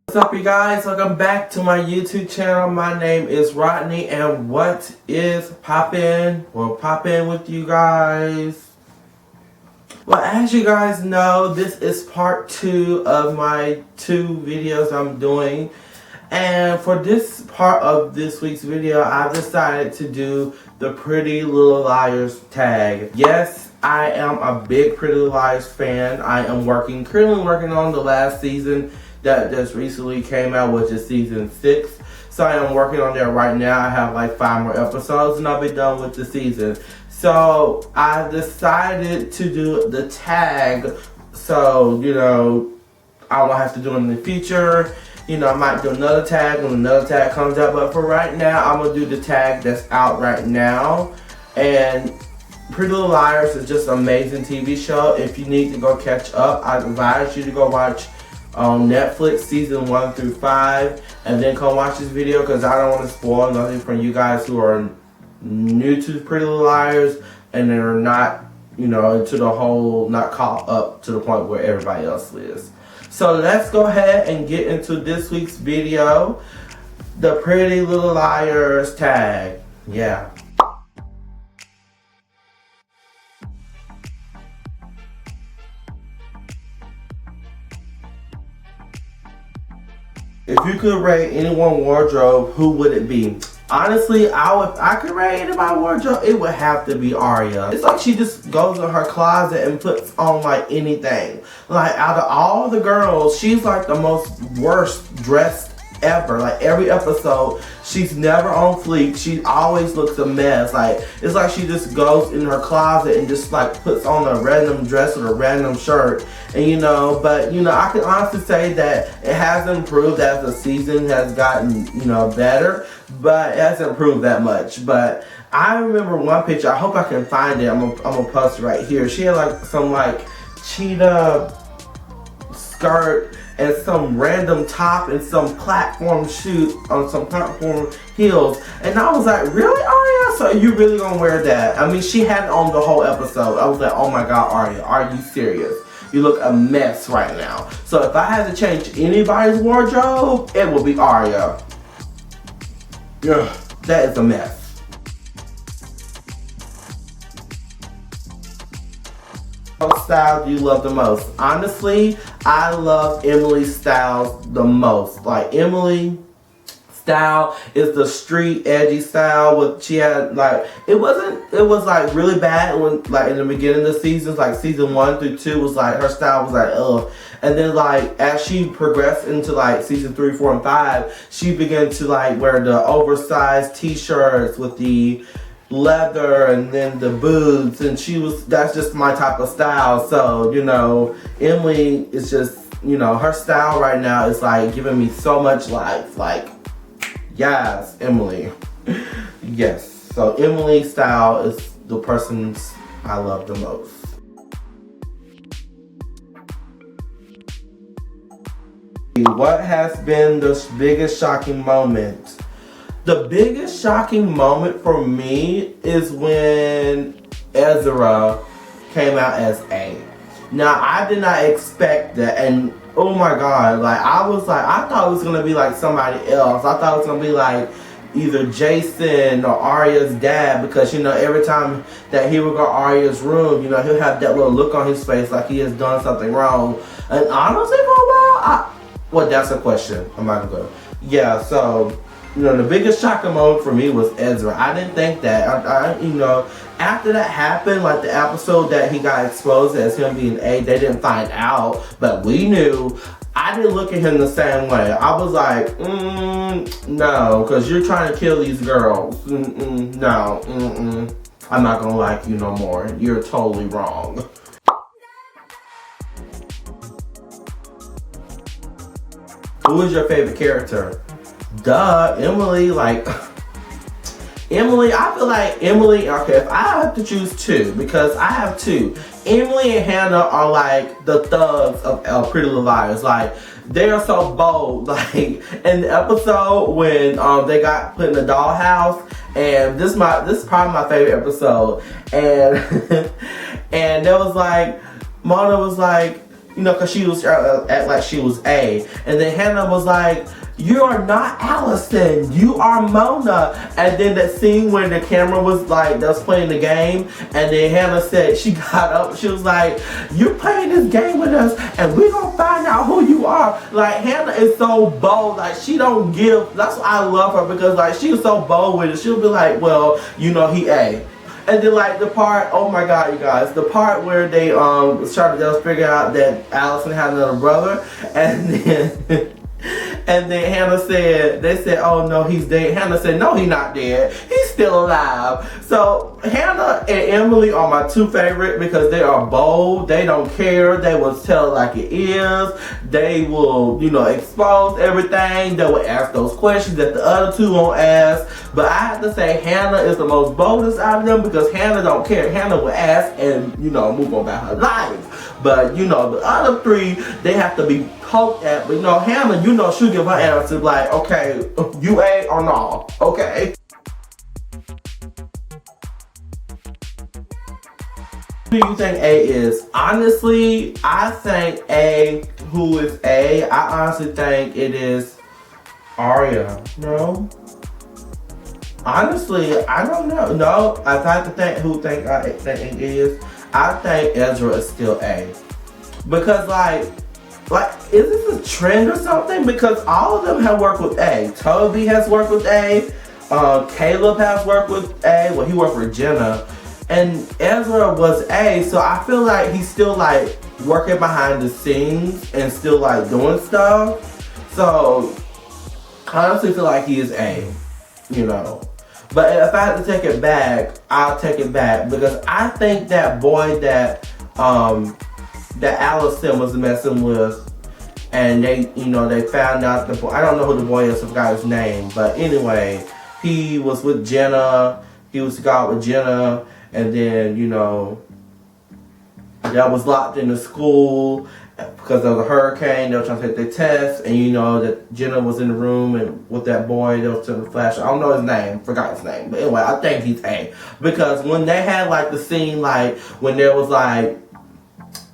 What's up, you guys? Welcome back to my YouTube channel. My name is Rodney, and what is poppin'? Well, poppin' with you guys. Well, as you guys know, this is part 2 of my 2 videos I'm doing. And for this part of this week's video, I've decided to do the Pretty Little Liars tag. Yes, I am a big Pretty Little Liars fan. I am currently working on the last season that just recently came out, which is season 6. So I am working on that right now. I have like 5 more episodes and I'll be done with the season. So I decided to do the tag, so I won't have to do it in the future. I might do another tag when another tag comes out, but for right now, I'm going to do the tag that's out right now. And Pretty Little Liars is just an amazing TV show. If you need to go catch up, I advise you to go watch on Netflix season 1 through 5, and then come watch this video, because I don't want to spoil nothing from you guys who are new to Pretty Little Liars and they're not, into the whole, not caught up to the point where everybody else is. So let's go ahead and get into this week's video, the Pretty Little Liars tag. Yeah. If you could rate any one wardrobe, who would it be? Honestly, if I could rate anybody's wardrobe, it would have to be Aria. It's like she just goes in her closet and puts on like anything. Like out of all the girls, she's like the most worst dressed ever. Like every episode, she's never on fleek. She always looks a mess. Like it's like she just goes in her closet and just like puts on a random dress or a random shirt. And but I can honestly say that it has improved as the season has gotten better, but it hasn't improved that much. But I remember one picture, I hope I can find it, I'm gonna post it right here. She had like some like cheetah skirt and some random top and some platform shoe on some platform heels, and I was like, really, Aria? So you really gonna wear that? I mean, she had it on the whole episode. I was like, oh my god, Aria, are you serious? You look a mess right now. So if I had to change anybody's wardrobe, it would be Aria. Ugh, that is a mess. What style do you love the most? Honestly, I love Emily's style the most. Like Emily style is the street edgy style. With she had like it was like really bad when like in the beginning of the seasons, like season 1 through 2 was like her style was like ugh. And then like as she progressed into like season 3, 4, and 5, she began to like wear the oversized t-shirts with the leather and then the boots, and that's just my type of style. So Emily is just her style right now is like giving me so much life. Like yes, Emily. Yes. So Emily's style is the person I love the most. What has been the biggest shocking moment? The biggest shocking moment for me is when Ezra came out as A. Now, I did not expect that, and oh my god, like I thought it was gonna be like somebody else. I thought it was gonna be like either Jason or Arya's dad, because every time that he would go to Arya's room, he'll have that little look on his face like he has done something wrong. And honestly, for a while, well, that's a question. I'm not gonna go. Yeah, so the biggest shocking moment for me was Ezra. I didn't think that. After that happened, like the episode that he got exposed as him being A, they didn't find out, but we knew. I didn't look at him the same way. I was like, no, because you're trying to kill these girls. No, I'm not gonna like you no more. You're totally wrong. Who is your favorite character? Duh, Emily. Like Emily, I feel like Emily, okay, if I have to choose 2, because I have 2, Emily and Hannah are like the thugs of Pretty Little Liars. Like, they are so bold. Like, in the episode when they got put in the dollhouse, and this is probably my favorite episode, and and there was like, Mona was like, you know, because she was act like she was A. And then Hannah was like, you are not Allison, you are Mona. And then that scene when the camera was like, that was playing the game, and then Hannah said, she got up, she was like, you're playing this game with us, and we're gonna find out who you are. Like, Hannah is so bold, like, she don't give, that's why I love her, because like, she is so bold with it. She'll be like, well, you know, he A. And then like the part, oh my god, you guys, the part where they started to figure out that Allison had another brother, and then and then Hannah said, they said, oh no, he's dead. Hannah said, no, he's not dead. He's still alive. So Hannah and Emily are my two favorite because they are bold. They don't care. They will tell it like it is. They will, you know, expose everything. They will ask those questions that the other two won't ask. But I have to say Hannah is the most boldest out of them because Hannah don't care. Hannah will ask and, you know, move on about her life. But, you know, the other three, they have to be poked at. But, you know, Hannah, you know, she'll give her answer like, okay, you A or no, okay? Who do you think A is? Honestly, I think A, who is A, I honestly think it is Arya. No? Honestly, I don't know. No, if I have to think who think I think it is, I think Ezra is still A. Because like, is this a trend or something? Because all of them have worked with A. Toby has worked with A. Caleb has worked with A. Well, he worked with Jenna. And Ezra was A, so I feel like he's still like working behind the scenes and still like doing stuff. So I honestly feel like he is A, you know. But if I have to take it back, I'll take it back because I think that boy that that Allison was messing with, and they, you know, they found out the boy. I don't know who the boy is. I forgot his name, but anyway, he was with Jenna. He was out with Jenna, and then, you know, that was locked in the school because of the hurricane. They were trying to take their test, and you know that Jenna was in the room and with that boy. They was to the flash. I don't know his name. Forgot his name. But anyway, I think he's A because when they had like the scene, like when there was like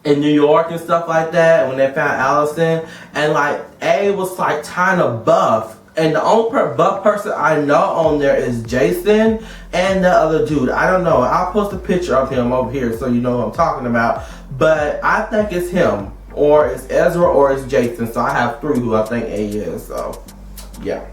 in New York and stuff like that, when they found Allison, and like A was like kind of buff, and the only buff person I know on there is Jason and the other dude. I don't know. I'll post a picture of him over here so you know who I'm talking about. But I think it's him, or it's Ezra, or it's Jason. So I have three who I think A is. So yeah.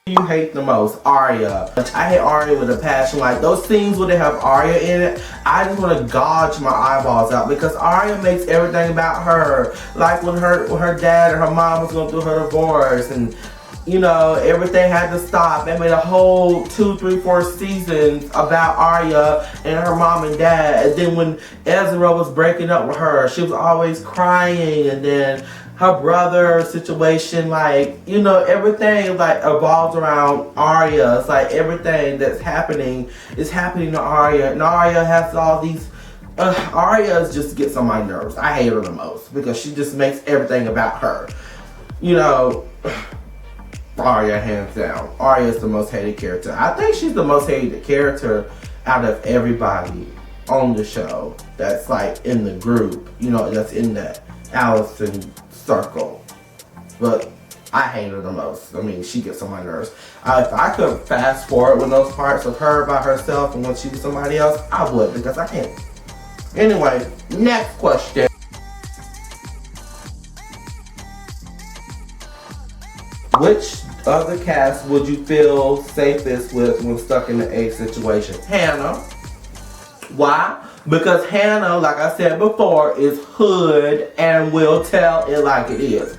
You hate the most? Arya. I hate Arya with a passion. Like those scenes where they have Arya in it, I just want to gouge my eyeballs out because Arya makes everything about her. Like when her dad and her mom was going through her divorce, and you know everything had to stop. They made a whole 2, 3, 4 seasons about Arya and her mom and dad. And then when Ezra was breaking up with her, she was always crying, and then her brother situation, like, you know, everything like evolves around Arya. It's like everything that's happening is happening to Arya, and Arya has all these. Arya just gets on my nerves. I hate her the most because she just makes everything about her. You know, Arya hands down. Arya is the most hated character. I think she's the most hated character out of everybody on the show. That's like in the group. You know, that's in that Allison circle. But I hate her the most. I mean, she gets on my nerves. If I could fast forward with those parts of her by herself and when she was somebody else, I would, because I can't. Anyway, next question. Which of the cast would you feel safest with when stuck in the A situation? Hannah. Why? Because Hannah, like I said before, is hood and will tell it like it is.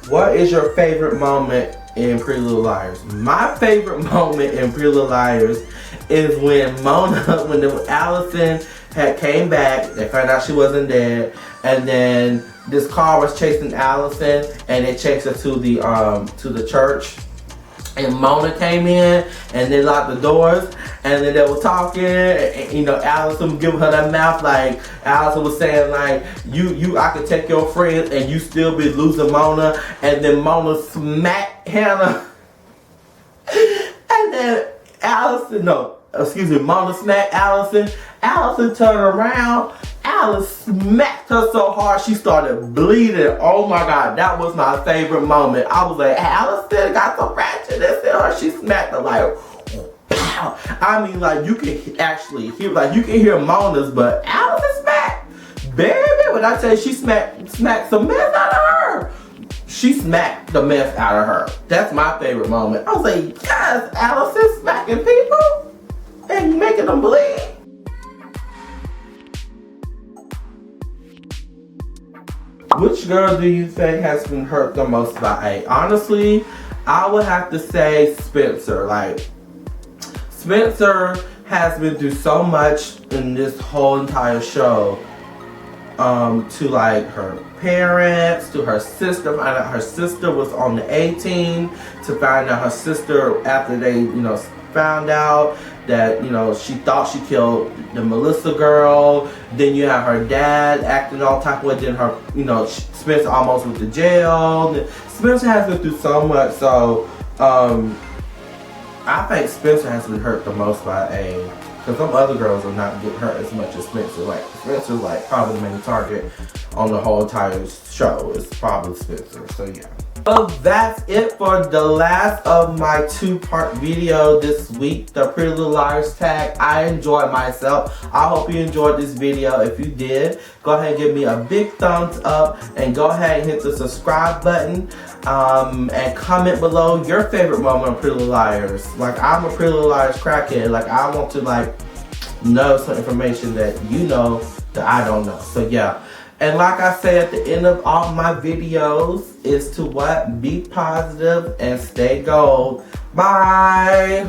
What is your favorite moment in Pretty Little Liars? My favorite moment in Pretty Little Liars is when Mona, when Allison had came back, they found out she wasn't dead, and then this car was chasing Allison, and they chased her to the church. And Mona came in, and they locked the doors, and then they were talking, and you know, Allison was giving her that mouth, like, Allison was saying, like, I could take your friends, and you still be losing Mona, and then Mona smacked Hannah. And then Mona smacked Allison. Allison turned around. Alice smacked her so hard she started bleeding. Oh my God, that was my favorite moment. I was like, Allison got some ratchetness in her. She smacked her like, pow. I mean, like, you can actually hear, like, you can hear Mona's, but Allison smacked. Baby, when I tell you she smacked some mess out of her. She smacked the mess out of her. That's my favorite moment. I was like, yes, Allison smacking people and making them bleed. Which girl do you think has been hurt the most by A? Honestly, I would have to say Spencer. Like, Spencer has been through so much in this whole entire show. To like her parents, to her sister, find out her sister was on the 18, to find out her sister after they, found out that, she thought she killed the Melissa girl. Then you have her dad acting all type of way. Then her, Spencer almost went to jail. Spencer has been through so much, so I think Spencer has been hurt the most by A. Because some other girls are not getting hurt as much as Spencer. Like, Spencer's like probably the main target on the whole entire show. It's probably Spencer, so yeah. So that's it for the last of my 2-part video this week, the Pretty Little Liars tag. I enjoyed myself. I hope you enjoyed this video. If you did, go ahead and give me a big thumbs up and go ahead and hit the subscribe button and comment below your favorite moment of Pretty Little Liars. Like, I'm a Pretty Little Liars crackhead. Like, I want to know some information that you know that I don't know. So yeah. And like I say at the end of all my videos, is to what? Be positive and stay gold. Bye!